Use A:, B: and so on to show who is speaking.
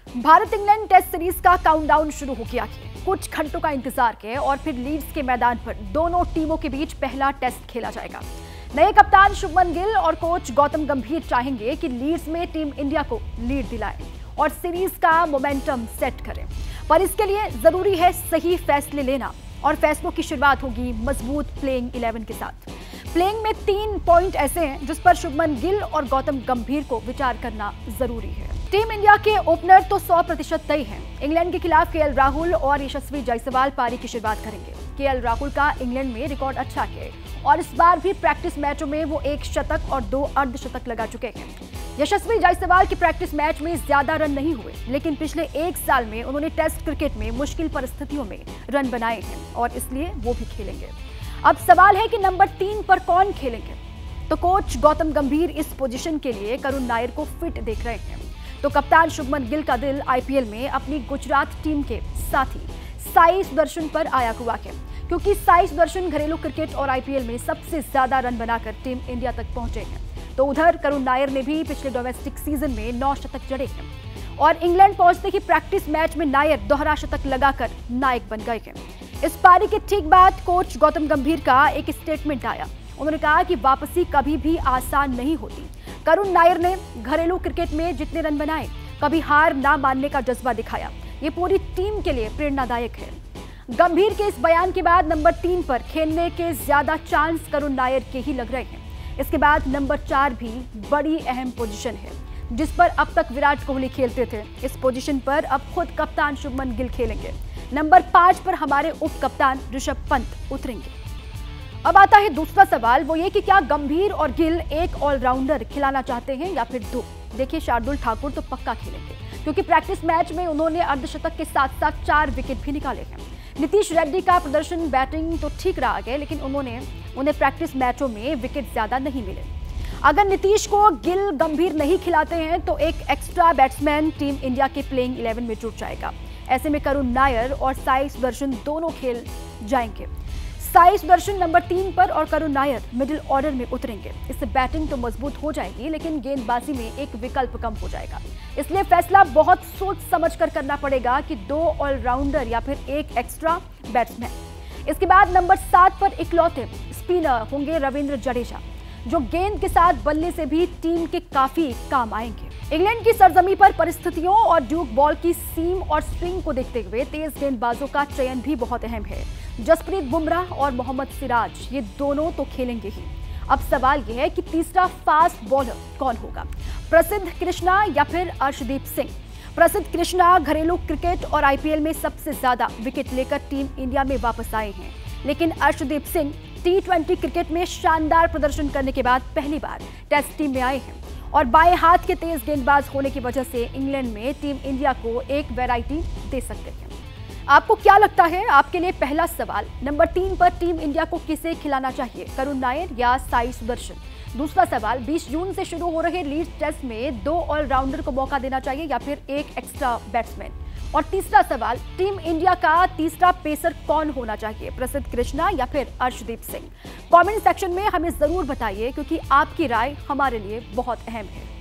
A: Bharat England test series का countdown शुरू हो गया है। कुछ घंटों का इंतजार है और फिर लीड्स के मैदान पर दोनों टीमों के बीच पहला टेस्ट खेला जाएगा। नए कप्तान शुभमन गिल और कोच गौतम गंभीर चाहेंगे कि लीड्स में टीम इंडिया को लीड दिलाएं और सीरीज का मोमेंटम सेट करें, पर इसके लिए जरूरी है सही फैसले लेना और फैसलों की शुरुआत होगी मजबूत प्लेइंग 11 के साथ। प्लेइंग में 3 पॉइंट ऐसे हैं जिस पर शुभमन गिल और गौतम गंभीर को विचार करना जरूरी है। टीम इंडिया के ओपनर तो 100% तय हैं। इंग्लैंड के खिलाफ केएल राहुल और यशस्वी जायसवाल पारी की शुरुआत करेंगे। केएल राहुल का इंग्लैंड में रिकॉर्ड अच्छा है और इस बार भी प्रैक्टिस मैचों में वो 1 शतक और 2 अर्धशतक लगा चुके हैं। यशस्वी जायसवाल के प्रैक्टिस मैच में ज्यादा रन नहीं हुए, लेकिन पिछले 1 साल में उन्होंने टेस्ट क्रिकेट में मुश्किल परिस्थितियों में रन बनाए हैं और इसलिए वो भी खेलेंगे। अब सवाल है कि नंबर 3 पर कौन खेलेंगे, तो कोच गौतम गंभीर इस पोजीशन के लिए करुण नायर को फिट देख रहे हैं। तो कप्तान शुभमन गिल का दिल आईपीएल में अपनी गुजरात टीम के साथी साई सुदर्शन पर आया हुआ है, क्योंकि साई सुदर्शन घरेलू क्रिकेट और आईपीएल में सबसे ज्यादा रन बनाकर टीम इंडिया तक पहुंचे हैं। तो उधर करुण नायर ने भी पिछले डोमेस्टिक सीजन में 9 शतक जड़े हैं और इंग्लैंड पहुंचने की प्रैक्टिस मैच में नायर दोहरा शतक लगाकर नायक बन गए हैं। इस पारी के ठीक बाद कोच गौतम गंभीर का एक स्टेटमेंट आया। उन्होंने कहा कि वापसी कभी भी आसान नहीं होती। करुण नायर ने घरेलू क्रिकेट में जितने रन बनाए, कभी हार ना मानने का जज्बा दिखाया। ये पूरी टीम के लिए प्रेरणादायक है। गंभीर के इस बयान के बाद नंबर 3 पर खेलने के ज्यादा चांस करुण नायर के ही लग रहे हैं। इसके बाद नंबर 4 भी बड़ी अहम पोजीशन है, जिस पर अब तक विराट कोहली खेलते थे। इस पोजीशन पर अब खुद कप्तान शुभमन गिल खेलेंगे। नंबर 5 पर हमारे उप कप्तान ऋषभ पंत उतरेंगे। अब आता है दूसरा सवाल, वो ये कि क्या गंभीर और गिल एक ऑलराउंडर खिलाना चाहते हैं या फिर 2। देखिए, शार्दुल ठाकुर तो पक्का खेलेंगे, क्योंकि प्रैक्टिस मैच में उन्होंने अर्धशतक के साथ साथ 4 विकेट भी निकाले हैं। नीतीश रेड्डी का प्रदर्शन बैटिंग तो ठीक रहा है, लेकिन उन्हें प्रैक्टिस मैचों में विकेट ज्यादा नहीं मिले। अगर नीतीश को गिल गंभीर नहीं खिलाते हैं तो एक एक्स्ट्रा बैट्समैन टीम इंडिया के प्लेइंग 11 में जुट जाएगा। ऐसे में करुण नायर और साई सुदर्शन दोनों खेल जाएंगे। साई सुदर्शन नंबर 3 पर और करुण नायर मिडिल ऑर्डर में उतरेंगे। इससे बैटिंग तो मजबूत हो जाएगी, लेकिन गेंदबाजी में एक विकल्प कम हो जाएगा। इसलिए फैसला बहुत सोच समझकर करना पड़ेगा कि 2 ऑलराउंडर या फिर एक एक्स्ट्रा बैट्समैन। इसके बाद नंबर 7 पर इकलौते स्पिनर होंगे रविंद्र जडेजा, जो गेंद के साथ बल्ले से भी टीम के काफी काम आएंगे। इंग्लैंड की सरजमी पर परिस्थितियों और ड्यूक बॉल की सीम और स्विंग को देखते हुए तेज गेंदबाजों का चयन भी बहुत अहम है। जसप्रीत बुमराह और मोहम्मद सिराज, ये दोनों तो खेलेंगे ही। अब सवाल यह है कि तीसरा फास्ट बॉलर कौन होगा, प्रसिद्ध कृष्णा या फिर अर्शदीप सिंह। प्रसिद्ध कृष्णा घरेलू क्रिकेट और आईपीएल में सबसे ज्यादा विकेट लेकर टीम इंडिया में वापस आए हैं, लेकिन अर्शदीप सिंह T20 क्रिकेट में शानदार प्रदर्शन करने के बाद पहली बार टेस्ट टीम में आए हैं और बाएं हाथ के तेज गेंदबाज होने की वजह से इंग्लैंड में टीम इंडिया को एक वैरायटी दे सकते हैं। आपको क्या लगता है? आपके लिए पहला सवाल, नंबर 3 पर टीम इंडिया को किसे खिलाना चाहिए, करुण नायर या साई सुदर्शन। दूसरा सवाल, 20 जून से शुरू हो रहे लीड्स टेस्ट में 2 ऑलराउंडर को मौका देना चाहिए या फिर एक एक्स्ट्रा बैट्समैन। और तीसरा सवाल, टीम इंडिया का तीसरा पेसर कौन होना चाहिए, प्रसिद्ध कृष्णा या फिर अर्शदीप सिंह। कमेंट सेक्शन में हमें जरूर बताइए, क्योंकि आपकी राय हमारे लिए बहुत अहम है।